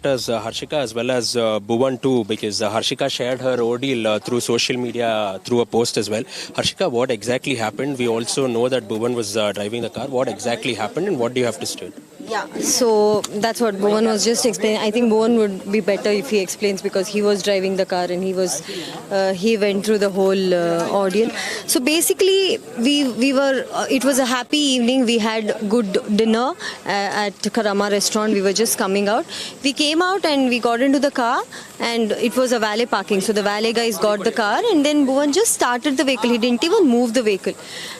actors Harshika as well as Bhuvan too, because Harshika shared her ordeal through social media through a post as well. Harshika, what exactly happened? We also know that Bhuvan was driving the car. What exactly happened and what do you have to state? Yeah, so that's what Bhuvan was just explaining. I think Bhuvan would be better if he explains because he was driving the car and he went through the whole ordeal. So basically, we were. It was a happy evening. We had good dinner at Karama restaurant. We were just coming out. We came out and we got into the car and it was a valet parking. So the valet guys got the car and then Bhuvan just started the vehicle. He didn't even move the vehicle.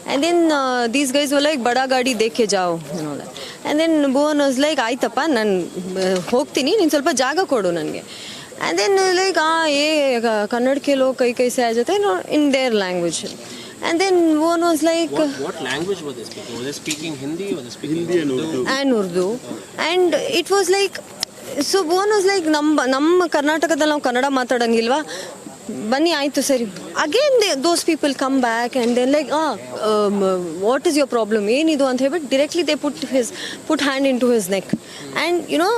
And then these guys were like, "Bada gaadi dekhe jao," and all that. And then Bhuvan was like, "Aitappa, ನಾನು ಹೋಗ್ತೀನಿ, ನೀನು ಸ್ವಲ್ಪ ಜಾಗ ಕೊಡು ನನಗೆ." And then like, ये कन्नड़ के लोग कई से आ जाते हैं in their language. And then Bhuvan was like, what language were they speaking? Were they speaking Hindi? Were they speaking Hindi and Urdu? And it was like, so Bhuvan was like, ನಮ್ಮ ಕರ್ನಾಟಕದಲ್ಲಿ ನಾವು ಕನ್ನಡ ಮಾತಾಡಂಗಿಲ್ವಾ, ಬನ್ನಿ ಆಯ್ತು ಸರಿ. Again those people come back and then like what is your problem, ಏನಿದು ಅಂತ ಹೇಳ್ಬಿಟ್ಟು directly they put hand into his neck and you know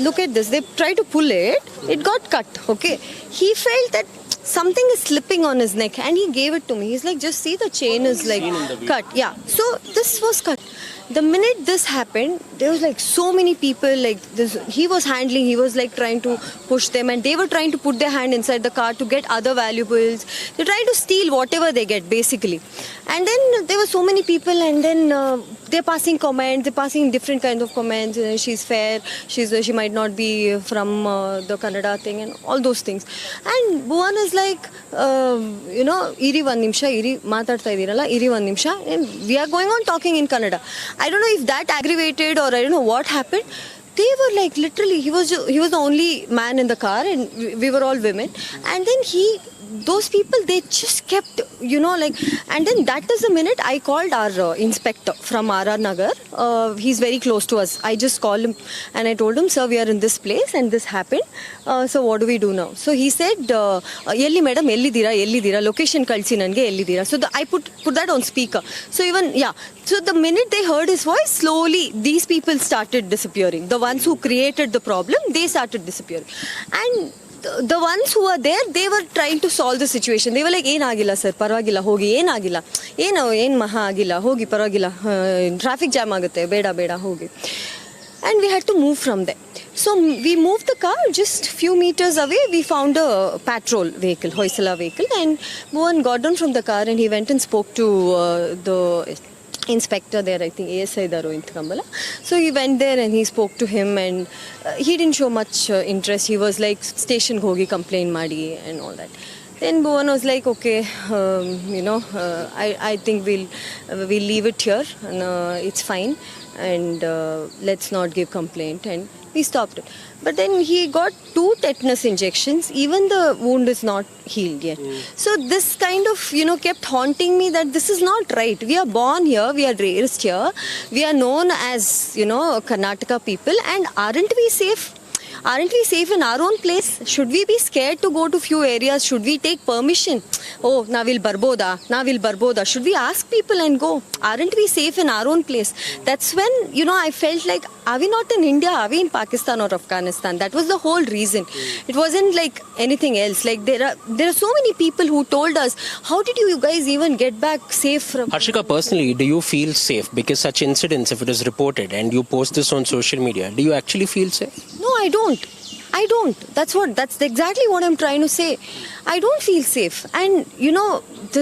look at this, they try to pull it got cut. Okay, he felt that something is slipping on his neck and he gave it to me. He's like, just see the chain is like cut. Yeah, so this was cut. The minute this happened, there was like so many people like this. He was like trying to push them and they were trying to put their hand inside the car to get other valuables. They're trying to steal whatever they get basically. And then there were so many people and then they're passing comments, they're passing different kinds of comments. She's fair, she might not be from the Kannada thing and all those things. And Bhuvan is like, iri one nimsha, iri maatadta idiralla, iri one nimsha, and we are going on talking in Kannada. I don't know if that aggravated or I don't know what happened. They were like literally, he was the only man in the car and we were all women. And then those people, they just kept, like, and then that is the minute I called our inspector from RR Nagar. He's very close to us. I just called him and I told him, sir, we are in this place and this happened. So what do we do now? So he said, elli madam, ellidira, location kalsi nange ellidira. So I put that on speaker. So even, yeah. So the minute they heard his voice, slowly these people started disappearing. The ones who created the problem, they started disappearing. And the ones who were there, they were trying to solve the situation. They were like, "Yen agilla sir, paragilla hogi, yen agilla, yen maha agilla hogi, paragilla, traffic jam agutte, beda hogi." And we had to move from there. So we moved the car just few meters away. We found a patrol vehicle, Hoysala vehicle, and Bhuvan got down from the car and he went and spoke to the inspector there, I think ASI Daro in Kambala. So he went there and he spoke to him and he didn't show much interest. He was like, station hogi complain madi and all that. Then Bhuvan was like, okay, I think we'll leave it here and it's fine and let's not give complaint, and we stopped it. But then he got 2 tetanus injections. Even the wound is not healed yet. So this kind of, kept haunting me that this is not right. We are born here, we are raised here, we are known as, Karnataka people, and aren't we safe? Aren't we safe in our own place? Should we be scared to go to few areas? Should we take permission? Oh, navil barboda. Should we ask people and go? Aren't we safe in our own place? That's when, I felt like, are we not in India? Are we in Pakistan or Afghanistan? That was the whole reason. It wasn't like anything else. Like there are so many people who told us, how did you guys even get back safe from... Harshika, personally, do you feel safe? Because such incidents, if it is reported and you post this on social media, do you actually feel safe? No, I don't. That's exactly what I'm trying to say. I don't feel safe. And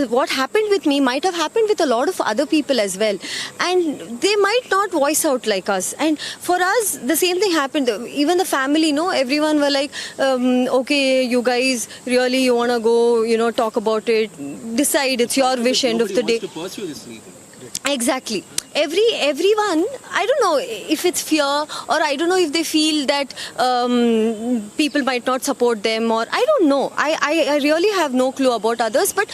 what happened with me might have happened with a lot of other people as well. And they might not voice out like us. And for us, the same thing happened. Even the family, everyone were like, okay, you guys really, you want to go, talk about it. Decide, it's your wish, end of the day. To pursue this legal. Exactly. Everyone, I don't know if it's fear or I don't know if they feel that people might not support them, or I don't know. I really have no clue about others, but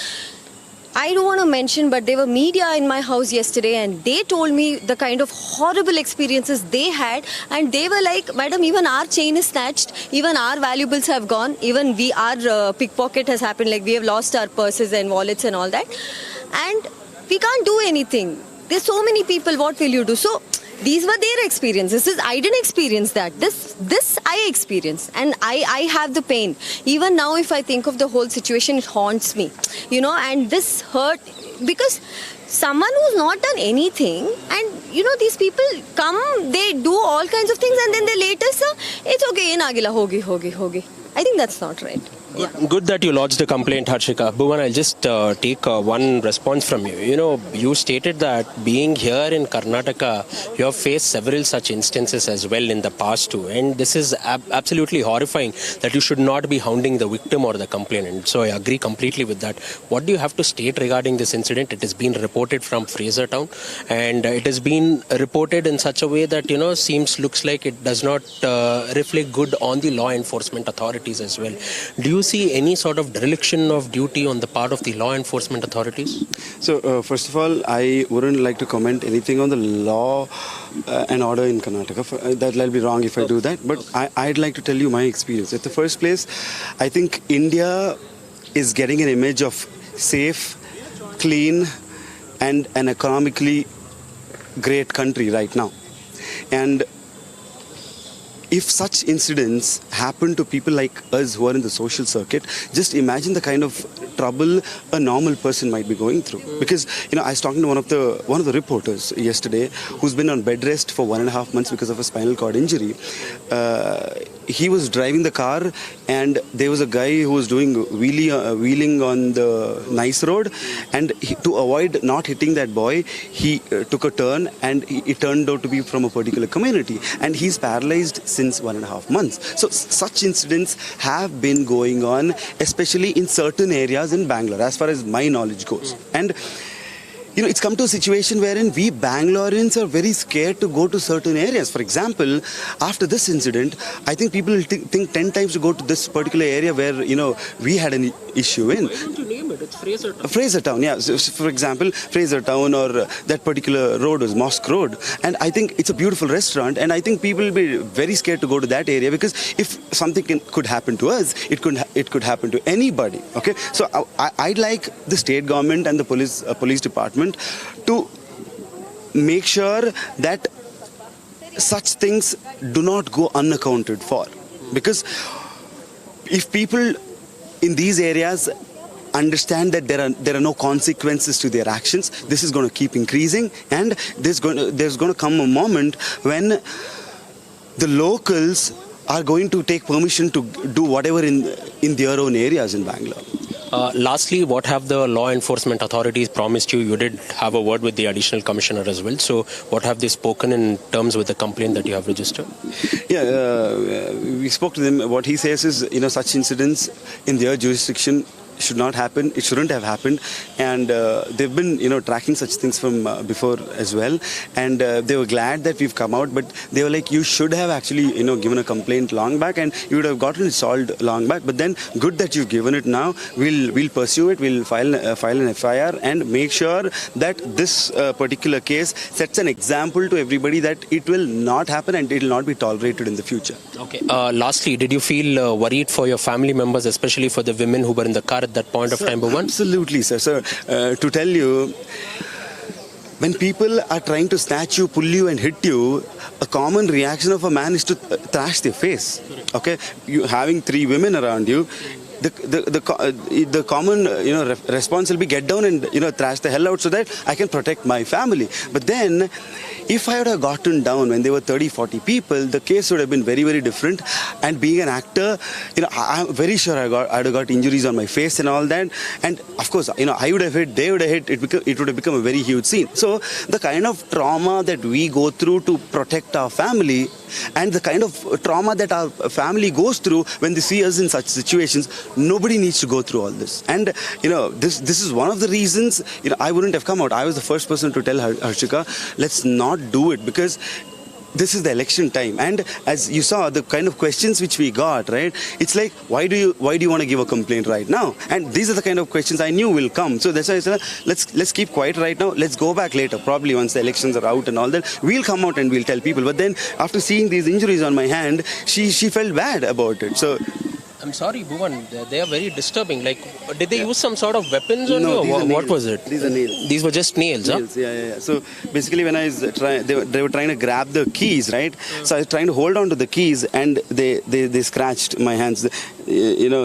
I don't want to mention, but there were media in my house yesterday and they told me the kind of horrible experiences they had, and they were like, madam, even our chain is snatched, even our valuables have gone, even our pickpocket has happened, like we have lost our purses and wallets and all that, and we can't do anything. There's so many people, what will you do? So these were their experiences. I didn't experience that. This I experienced, and I have the pain. Even now, if I think of the whole situation, it haunts me, and this hurt because someone who's not done anything, and these people come, they do all kinds of things, and then they later say, it's okay, in agila, hogi. I think that's not right. Yeah. Good that you lodged a complaint, Harshika. Bhuvan, I'll just take one response from you. You stated that being here in Karnataka, you have faced several such instances as well in the past too. And this is absolutely horrifying that you should not be hounding the victim or the complainant. So I agree completely with that. What do you have to state regarding this incident? It has been reported from Fraser Town, and it has been reported in such a way that, looks like it does not reflect good on the law enforcement authorities as well. Do you see any sort of dereliction of duty on the part of the law enforcement authorities? So, first of all, I wouldn't like to comment anything on the law and order in Karnataka. That'll be wrong if I do that. But I'd like to tell you my experience. At the first place, I think India is getting an image of safe, clean, and an economically great country right now. And if such incidents happen to people like us who are in the social circuit, just imagine the kind of trouble a normal person might be going through. Because, I was talking to one of the reporters yesterday who's been on bed rest for 1.5 months because of a spinal cord injury. He was driving the car, and there was a guy who was doing wheeling on the nice road, and to avoid not hitting that boy, he took a turn, and it turned out to be from a particular community, and he's paralyzed since 1.5 months. So such incidents have been going on, especially in certain areas in Bangalore, as far as my knowledge goes. And it's come to a situation wherein we Bangaloreans are very scared to go to certain areas. For example, after this incident, I think people will think 10 times to go to this particular area where, we had an issue in. Why don't you name it? It's Fraser Town. Fraser Town, yeah. So, for example, Fraser Town, or that particular road was Mosque Road. And I think it's a beautiful restaurant, and I think people will be very scared to go to that area, because if something could happen to us, it could happen to anybody. Okay, so I'd like the state government and the police department to make sure that such things do not go unaccounted for. Because if people in these areas understand that there are no consequences to their actions, this is going to keep increasing, and there's going to come a moment when the locals are going to take permission to do whatever in their own areas in Bangalore. Lastly, what have the law enforcement authorities promised you? You did have a word with the additional commissioner as well. So what have they spoken in terms with the complaint that you have registered? Yeah, we spoke to them. What he says is, such incidents in their jurisdiction should not happen. It shouldn't have happened. And they've been, tracking such things from before as well. And they were glad that we've come out. But they were like, you should have actually, given a complaint long back, and you would have gotten it solved long back. But then, good that you've given it now. We'll pursue it. We'll file an FIR and make sure that this particular case sets an example to everybody that it will not happen and it will not be tolerated in the future. Okay. Lastly, did you feel worried for your family members, especially for the women who were in the car at that point of time, Bhuvan? Absolutely, sir. Sir, to tell you, when people are trying to snatch you, pull you and hit you, a common reaction of a man is to thrash their face. Okay? You having 3 women around you, the common response will be get down and thrash the hell out so that I can protect my family. But then, if I would have gotten down when there were 30-40 people, the case would have been very, very different. And being an actor, I'm very sure I'd have got injuries on my face and all that. And of course, I would have hit, they would have hit. It would have become a very huge scene. So the kind of trauma that we go through to protect our family, and the kind of trauma that our family goes through when they see us in such situations, nobody needs to go through all this. And this is one of the reasons I wouldn't have come out. I was the first person to tell Harshika, let's not do it, because this is the election time. And as you saw, the kind of questions which we got, right, it's like, why do you want to give a complaint right now? And these are the kind of questions I knew will come. So that's why I said, let's keep quiet right now. Let's go back later, probably once the elections are out and all that. We'll come out and we'll tell people. But then after seeing these injuries on my hand, she felt bad about it. So I'm sorry, Bhuvan, they are very disturbing. Like, did they use some sort of weapons on No, you? these Or are what nails. was it? These are nails. These were just nails, Nails, yeah. So basically, when I was they were trying to grab the keys, right? So I was trying to hold on to the keys, and they scratched my hands.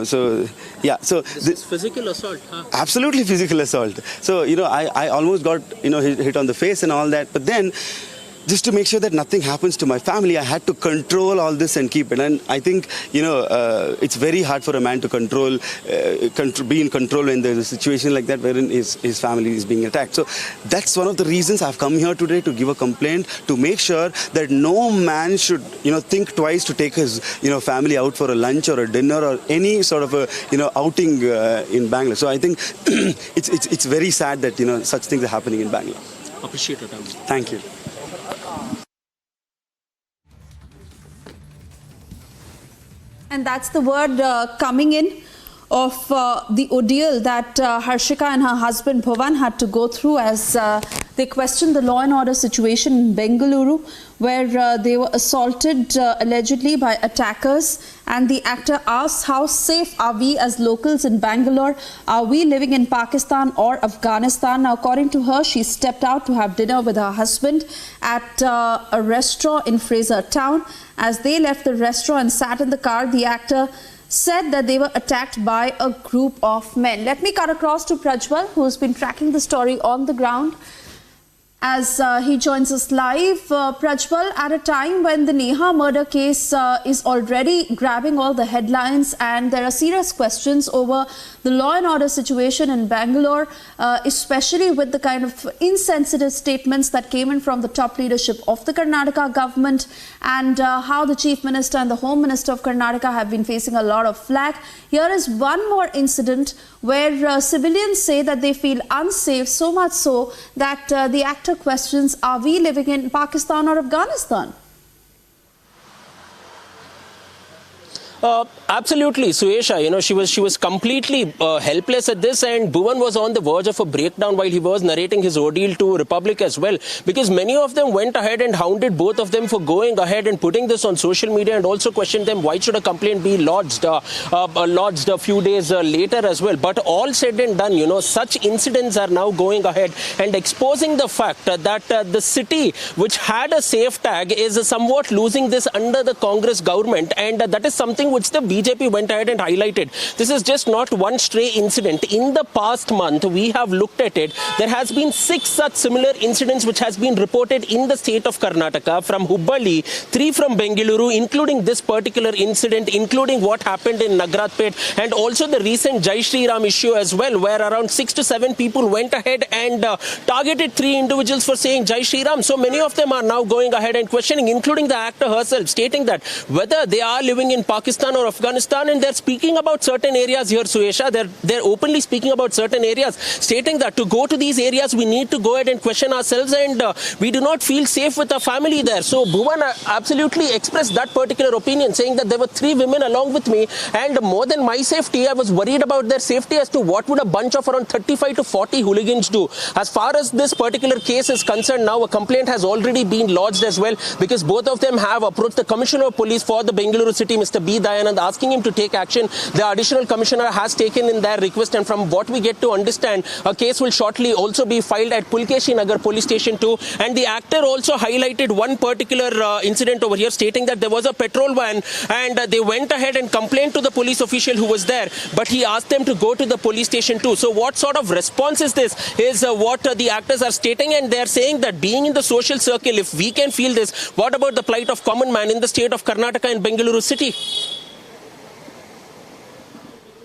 So yeah. So This is physical assault, huh? absolutely physical assault. So I almost got hit on the face and all that, but then, just to make sure that nothing happens to my family, I had to control all this and keep it. And I think, it's very hard for a man to be in control when there's a situation like that wherein his family is being attacked. So that's one of the reasons I've come here today to give a complaint, to make sure that no man should, think twice to take his, family out for a lunch or a dinner or any sort of a, outing in Bangalore. So I think it's very sad that, such things are happening in Bangalore. Appreciate it. Thank you. And that's the word coming in of the ordeal that Harshika and her husband Bhuvan had to go through as they questioned the law and order situation in Bengaluru, where they were assaulted allegedly by attackers. And the actor asks, how safe are we as locals in Bangalore? Are we living in Pakistan or Afghanistan? Now, according to her, she stepped out to have dinner with her husband at a restaurant in Fraser Town. As they left the restaurant and sat in the car, the actor said that they were attacked by a group of men. Let me cut across to Prajwal, who's been tracking the story on the ground, as he joins us live. Prajwal, at a time when the Neha murder case is already grabbing all the headlines and there are serious questions over the law and order situation in Bangalore, especially with the kind of insensitive statements that came in from the top leadership of the Karnataka government, and how the Chief Minister and the Home Minister of Karnataka have been facing a lot of flack. Here is one more incident where civilians say that they feel unsafe, so much so that the actor questions, are we living in Pakistan or Afghanistan? Absolutely, Suesha. She was completely helpless at this, and Bhuvan was on the verge of a breakdown while he was narrating his ordeal to Republic as well, because many of them went ahead and hounded both of them for going ahead and putting this on social media, and also questioned them why should a complaint be lodged a few days later as well. But all said and done, such incidents are now going ahead and exposing the fact that the city, which had a safe tag, is somewhat losing this under the Congress government, and that is something which the BJP went ahead and highlighted. This is just not one stray incident. In the past month, we have looked at it. There has been 6 such similar incidents which has been reported in the state of Karnataka, from Hubballi, 3 from Bengaluru, including this particular incident, including what happened in Nagratpet, and also the recent Jai Shri Ram issue as well, where around 6 to 7 people went ahead and targeted 3 individuals for saying Jai Shri Ram. So many of them are now going ahead and questioning, including the actor herself, stating that whether they are living in Pakistan or Afghanistan, and they're speaking about certain areas here, Suesha. They're openly speaking about certain areas, stating that to go to these areas, we need to go ahead and question ourselves, and we do not feel safe with our family there. So Bhuvan absolutely expressed that particular opinion, saying that there were 3 women along with me, and more than my safety, I was worried about their safety as to what would a bunch of around 35 to 40 hooligans do. As far as this particular case is concerned, now a complaint has already been lodged as well, because both of them have approached the Commissioner of Police for the Bengaluru city, Mr. B. Dayanand, asking him to take action. The additional commissioner has taken in their request, and from what we get to understand, a case will shortly also be filed at Pulkeshi Nagar police station too. And the actor also highlighted one particular incident over here, stating that there was a petrol van, and they went ahead and complained to the police official who was there, but he asked them to go to the police station too. So what sort of response is this, is what the actors are stating, and they're saying that being in the social circle, if we can feel this, what about the plight of common man in the state of Karnataka and Bengaluru city?